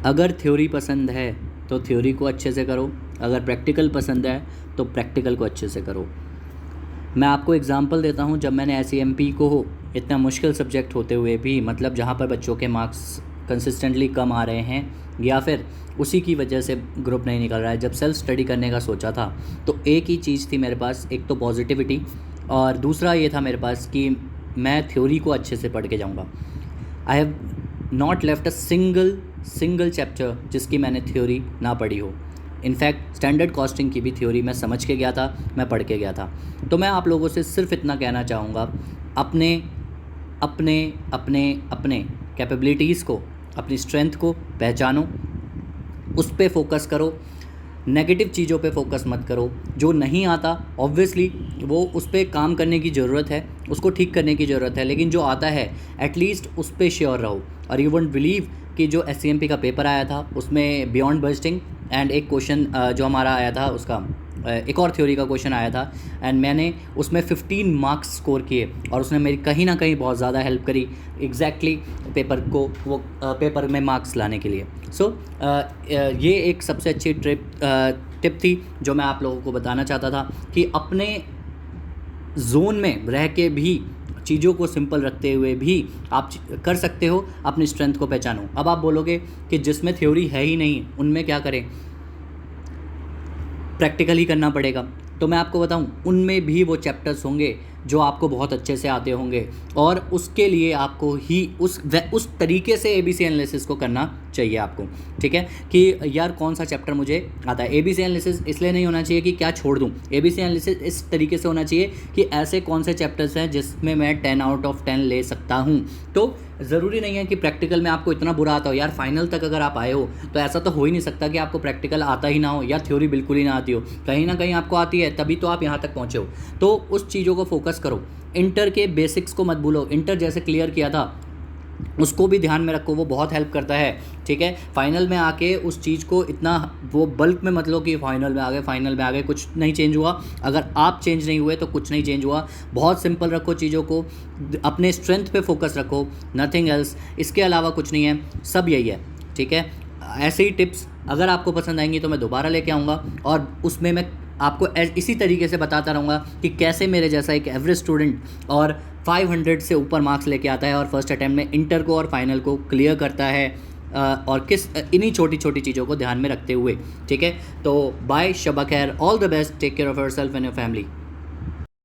अगर थ्योरी पसंद है तो थ्योरी को अच्छे से करो, अगर प्रैक्टिकल पसंद है तो प्रैक्टिकल को अच्छे से करो। मैं आपको एग्जांपल देता हूँ, जब मैंने SEMP को इतना मुश्किल सब्जेक्ट होते हुए भी, मतलब जहाँ पर बच्चों के मार्क्स कंसिस्टेंटली कम आ रहे हैं या फिर उसी की वजह से ग्रुप नहीं निकल रहा है, जब सेल्फ स्टडी करने का सोचा था तो एक ही चीज़ थी मेरे पास, एक तो पॉजिटिविटी और दूसरा ये था मेरे पास कि मैं थ्योरी को अच्छे से पढ़ के जाऊँगा। I have not left a single chapter जिसकी मैंने थ्योरी ना पढ़ी हो। इनफैक्ट स्टैंडर्ड कॉस्टिंग की भी थ्योरी मैं समझ के गया था, मैं पढ़ के गया था। तो मैं आप लोगों से सिर्फ इतना कहना चाहूँगा, अपने अपने अपने अपने कैपेबिलिटीज़ को, अपनी स्ट्रेंथ को पहचानो, उस पे फोकस करो, नेगेटिव चीज़ों पे फोकस मत करो। जो नहीं आता ऑब्वियसली वो उस पे काम करने की ज़रूरत है, उसको ठीक करने की ज़रूरत है, लेकिन जो आता है एटलीस्ट उस पे श्योर रहो। और यू वोंट बिलीव कि जो SCMP का पेपर आया था उसमें बियॉन्ड बजटिंग एंड एक क्वेश्चन जो हमारा आया था उसका एक और थ्योरी का क्वेश्चन आया था एंड मैंने उसमें 15 मार्क्स स्कोर किए और उसने मेरी कहीं ना कहीं बहुत ज़्यादा हेल्प करी एग्जैक्टली पेपर को वो पेपर में मार्क्स लाने के लिए। सो ये एक सबसे अच्छी टिप थी जो मैं आप लोगों को बताना चाहता था कि अपने जोन में रह के भी, चीज़ों को सिंपल रखते हुए भी आप कर सकते हो। अपनी स्ट्रेंथ को पहचानो। अब आप बोलोगे कि जिसमें थ्योरी है ही नहीं उनमें क्या करें, प्रैक्टिकल ही करना पड़ेगा। तो मैं आपको बताऊं, उनमें भी वो चैप्टर्स होंगे जो आपको बहुत अच्छे से आते होंगे और उसके लिए आपको ही उस तरीके से ABC एनालिसिस को करना चाहिए आपको। ठीक है कि यार कौन सा चैप्टर मुझे आता है। ABC एनालिसिस इसलिए नहीं होना चाहिए कि क्या छोड़ दूं, ABC एनालिसिस इस तरीके से होना चाहिए कि ऐसे कौन से चैप्टर्स हैं जिसमें मैं 10 आउट ऑफ 10 ले सकता हूं। तो ज़रूरी नहीं है कि प्रैक्टिकल में आपको इतना बुरा आता हो। यार फाइनल तक अगर आप आए हो तो ऐसा तो हो ही नहीं सकता कि आपको प्रैक्टिकल आता ही ना हो या थ्योरी बिल्कुल ही ना आती हो। कहीं ना कहीं आपको आती है, तभी तो आप यहाँ तक पहुँचे हो। तो उस चीज़ों को फोकस करो। इंटर के बेसिक्स को मत भूलो। इंटर जैसे क्लियर किया था उसको भी ध्यान में रखो, वो बहुत हेल्प करता है। ठीक है, फाइनल में आके उस चीज़ को इतना वो बल्क में मत लो कि फाइनल में आ गए कुछ नहीं चेंज हुआ। अगर आप चेंज नहीं हुए तो कुछ नहीं चेंज हुआ। बहुत सिंपल रखो चीज़ों को, अपने स्ट्रेंथ पे फोकस रखो, नथिंग एल्स। इसके अलावा कुछ नहीं है, सब यही है। ठीक है, ऐसे ही टिप्स अगर आपको पसंद आएंगी तो मैं दोबारा लेके आऊँगा और उसमें मैं आपको इसी तरीके से बताता रहूँगा कि कैसे मेरे जैसा एक एवरेज स्टूडेंट और 500 से ऊपर मार्क्स लेके आता है और फर्स्ट अटैम्प्ट में इंटर को और फाइनल को क्लियर करता है और किस इन्हीं छोटी छोटी चीज़ों को ध्यान में रखते हुए। ठीक है, तो बाय, शब खैर, all the best, take care of yourself and your family.